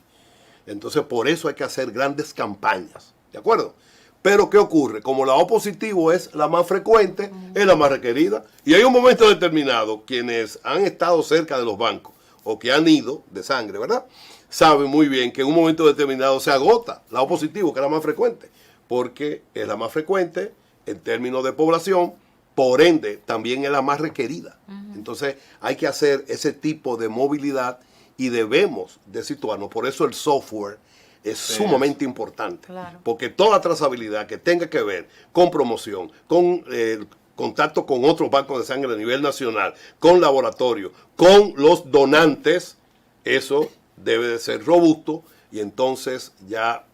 Entonces, por eso hay que hacer grandes campañas, ¿de acuerdo? Pero, ¿qué ocurre? Como la O positivo es la más frecuente, es la más requerida. Y hay un momento determinado, quienes han estado cerca de los bancos o que han ido de sangre, ¿verdad? Saben muy bien que en un momento determinado se agota la O positivo, que es la más frecuente, porque es la más frecuente en términos de población, por ende también es la más requerida. Entonces hay que hacer ese tipo de movilidad y debemos de situarnos. Por eso el software es sumamente importante, Claro. porque toda trazabilidad que tenga que ver con promoción, con contacto con otros bancos de sangre a nivel nacional, con laboratorios, con los donantes, eso debe de ser robusto. Y entonces ya,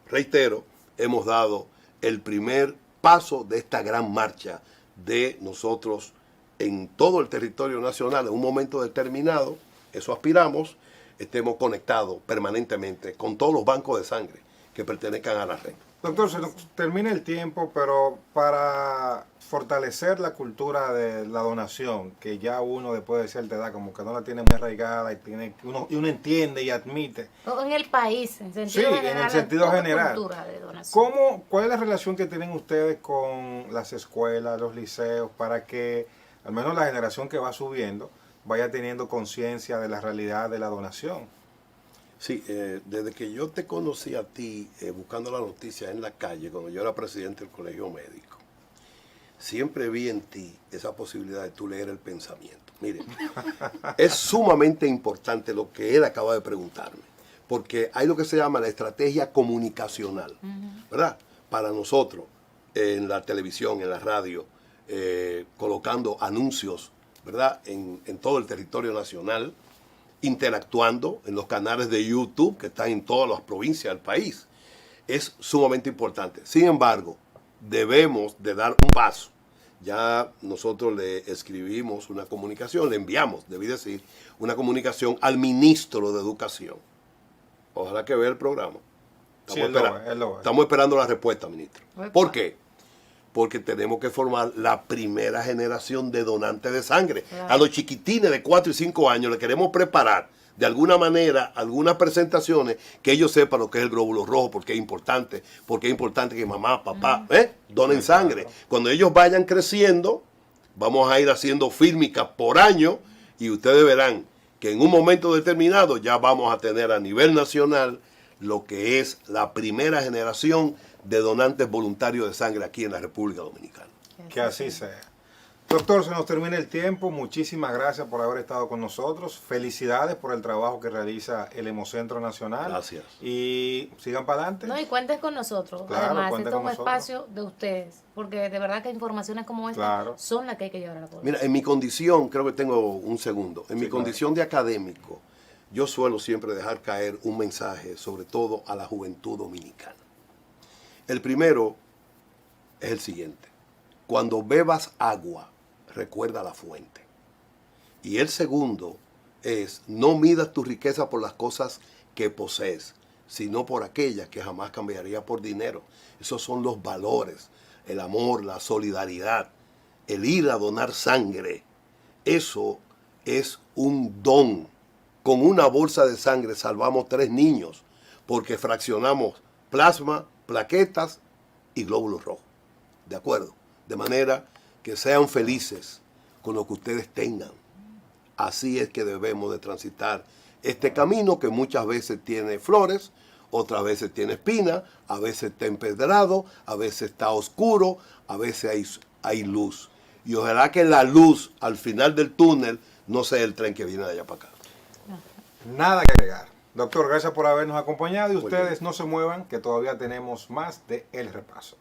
reitero, hemos dado el primer paso de esta gran marcha de nosotros en todo el territorio nacional. En un momento determinado, eso aspiramos, estemos conectados permanentemente con todos los bancos de sangre que pertenezcan a la red. Doctor, se nos termina el tiempo, pero para fortalecer la cultura de la donación, que ya uno después de cierta edad como que no la tiene muy arraigada y uno entiende y admite. O en el país, en sentido Sí, general. en el sentido toda general. cultura de donación. ¿Cuál es la relación que tienen ustedes con las escuelas, los liceos, para que al menos la generación que va subiendo vaya teniendo conciencia de la realidad de la donación? Sí, desde que yo te conocí a ti buscando la noticia en la calle, cuando yo era presidente del colegio médico, siempre vi en ti esa posibilidad de tú leer el pensamiento. Mire, es sumamente importante lo que él acaba de preguntarme, porque hay lo que se llama la estrategia comunicacional, ¿verdad? Para nosotros, en la televisión, en la radio, colocando anuncios, ¿verdad? En todo el territorio nacional, interactuando en los canales de YouTube que están en todas las provincias del país. Es sumamente importante. Sin embargo, debemos de dar un paso. Ya nosotros le escribimos una comunicación, le enviamos, debí decir, una comunicación al ministro de Educación. Ojalá que vea el programa. Sí, él lo ve. Estamos esperando la respuesta, ministro. Epa. ¿Por qué? Porque tenemos que formar la primera generación de donantes de sangre. Claro. A los chiquitines de 4 y 5 años le queremos preparar de alguna manera algunas presentaciones que ellos sepan lo que es el glóbulo rojo, porque es importante que mamá, papá, donen sangre. Cuando ellos vayan creciendo, vamos a ir haciendo fílmicas por año y ustedes verán que en un momento determinado ya vamos a tener a nivel nacional lo que es la primera generación de donantes voluntarios de sangre aquí en la República Dominicana. Que así sea. Doctor, se nos termina el tiempo. Muchísimas gracias por haber estado con nosotros. Felicidades por el trabajo que realiza el Hemocentro Nacional. Gracias. Y sigan para adelante. No, y cuenten con nosotros. Claro, Además, cuenten este es un con nosotros. espacio de ustedes, porque de verdad que informaciones como esta Claro. son las que hay que llevar a la población. Mira, en mi condición, creo que tengo un segundo, en mi Sí, condición de académico, yo suelo siempre dejar caer un mensaje, sobre todo a la juventud dominicana. El primero es el siguiente: cuando bebas agua, recuerda la fuente. Y el segundo es: no midas tu riqueza por las cosas que posees, sino por aquellas que jamás cambiaría por dinero. Esos son los valores, el amor, la solidaridad, el ir a donar sangre. Eso es un don. Con una bolsa de sangre salvamos 3 niños, porque fraccionamos plasma plaquetas y glóbulos rojos. ¿De acuerdo? De manera que sean felices con lo que ustedes tengan. Así es que debemos de transitar este camino que muchas veces tiene flores, otras veces tiene espinas, a veces está empedrado, a veces está oscuro, a veces hay luz. Y ojalá que la luz al final del túnel no sea el tren que viene de allá para acá. Nada que agregar. Doctor, gracias por habernos acompañado y Muy ustedes bien. no se muevan, que todavía tenemos más de El Repaso.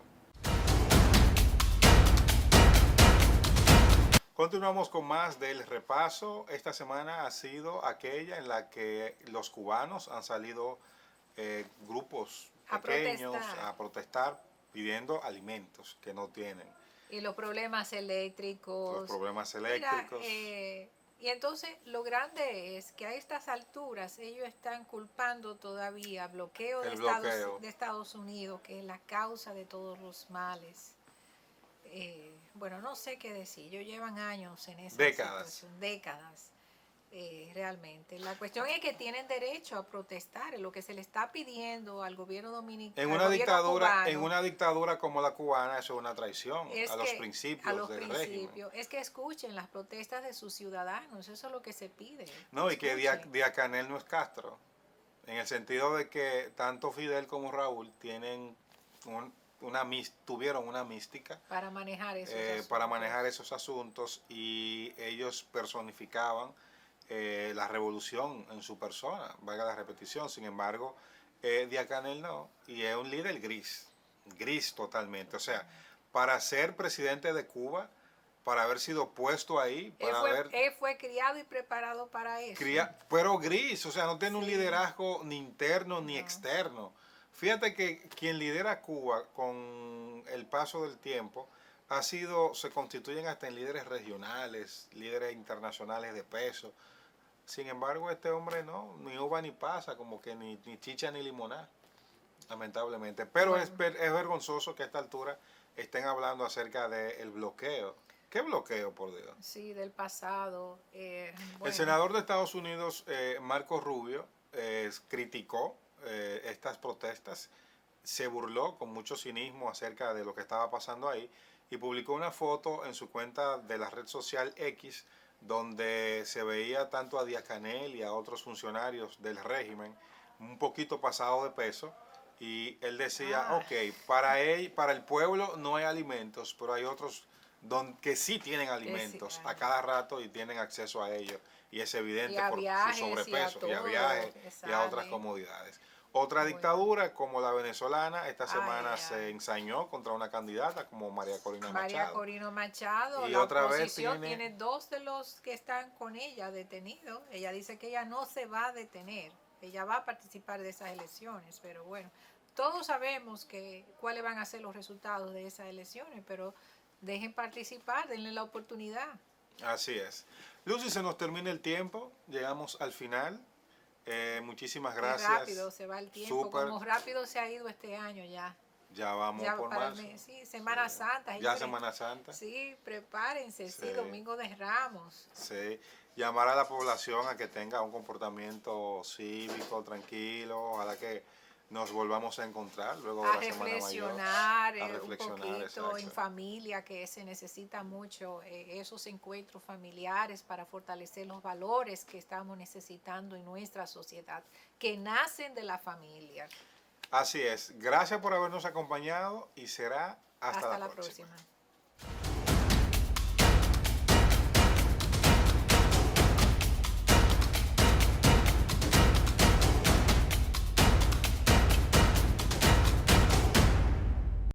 Continuamos con más del repaso. Esta semana ha sido aquella en la que los cubanos han salido grupos pequeños a protestar pidiendo alimentos que no tienen. Y los problemas eléctricos. Los problemas Mira, eléctricos. y entonces lo grande es que a estas alturas ellos están culpando todavía bloqueo de Estados Unidos, que es la causa de todos los males. Bueno, no sé qué decir, ellos llevan años en esa situación, décadas, realmente. La cuestión es que tienen derecho a protestar, lo que se le está pidiendo al gobierno dominicano. En una dictadura como la cubana, eso es una traición a los principios del régimen. Es que escuchen las protestas de sus ciudadanos, eso es lo que se pide. No, y que Díaz-Canel no es Castro, en el sentido de que tanto Fidel como Raúl tienen tuvieron una mística para manejar esos asuntos y ellos personificaban la revolución en su persona, valga la repetición. Sin embargo, Díaz-Canel no, y es un líder gris totalmente. O sea, para ser presidente de Cuba, para haber sido puesto ahí, él fue criado y preparado para eso. Pero gris, o sea, no tiene un liderazgo ni interno ni externo. Fíjate que quien lidera Cuba con el paso del tiempo se constituyen hasta en líderes regionales, líderes internacionales de peso. Sin embargo, este hombre no, ni uva ni pasa, como que ni chicha ni limonada, lamentablemente. Pero bueno, es vergonzoso que a esta altura estén hablando acerca del bloqueo. ¿Qué bloqueo, por Dios? Sí, del pasado. El senador de Estados Unidos, Marco Rubio, criticó estas protestas, se burló con mucho cinismo acerca de lo que estaba pasando ahí y publicó una foto en su cuenta de la red social X donde se veía tanto a Díaz-Canel y a otros funcionarios del régimen un poquito pasado de peso y él decía, para el pueblo no hay alimentos, pero hay otros que sí tienen alimentos a cada rato y tienen acceso a ellos y es evidente por su sobrepeso y a viajes y a otras comodidades. Otra dictadura como la venezolana esta semana se ensañó contra una candidata como María Corina Machado. Y la oposición tiene 2 de los que están con ella detenidos. Ella dice que ella no se va a detener, ella va a participar de esas elecciones, pero bueno, todos sabemos cuáles van a ser los resultados de esas elecciones, pero dejen participar, denle la oportunidad. Así es. Lucy, se nos termina el tiempo, llegamos al final. Muchísimas gracias. Muy rápido se va el tiempo, como rápido se ha ido este año ya. Ya vamos por marzo. Sí, Semana Santa. Ya Semana Santa. Sí, prepárense, sí, Domingo de Ramos. Sí, llamar a la población a que tenga un comportamiento cívico, tranquilo, ojalá que nos volvamos a encontrar luego de la Semana Mayor. A reflexionar un poquito en familia, que se necesita mucho esos encuentros familiares para fortalecer los valores que estamos necesitando en nuestra sociedad, que nacen de la familia. Así es. Gracias por habernos acompañado y será hasta la próxima.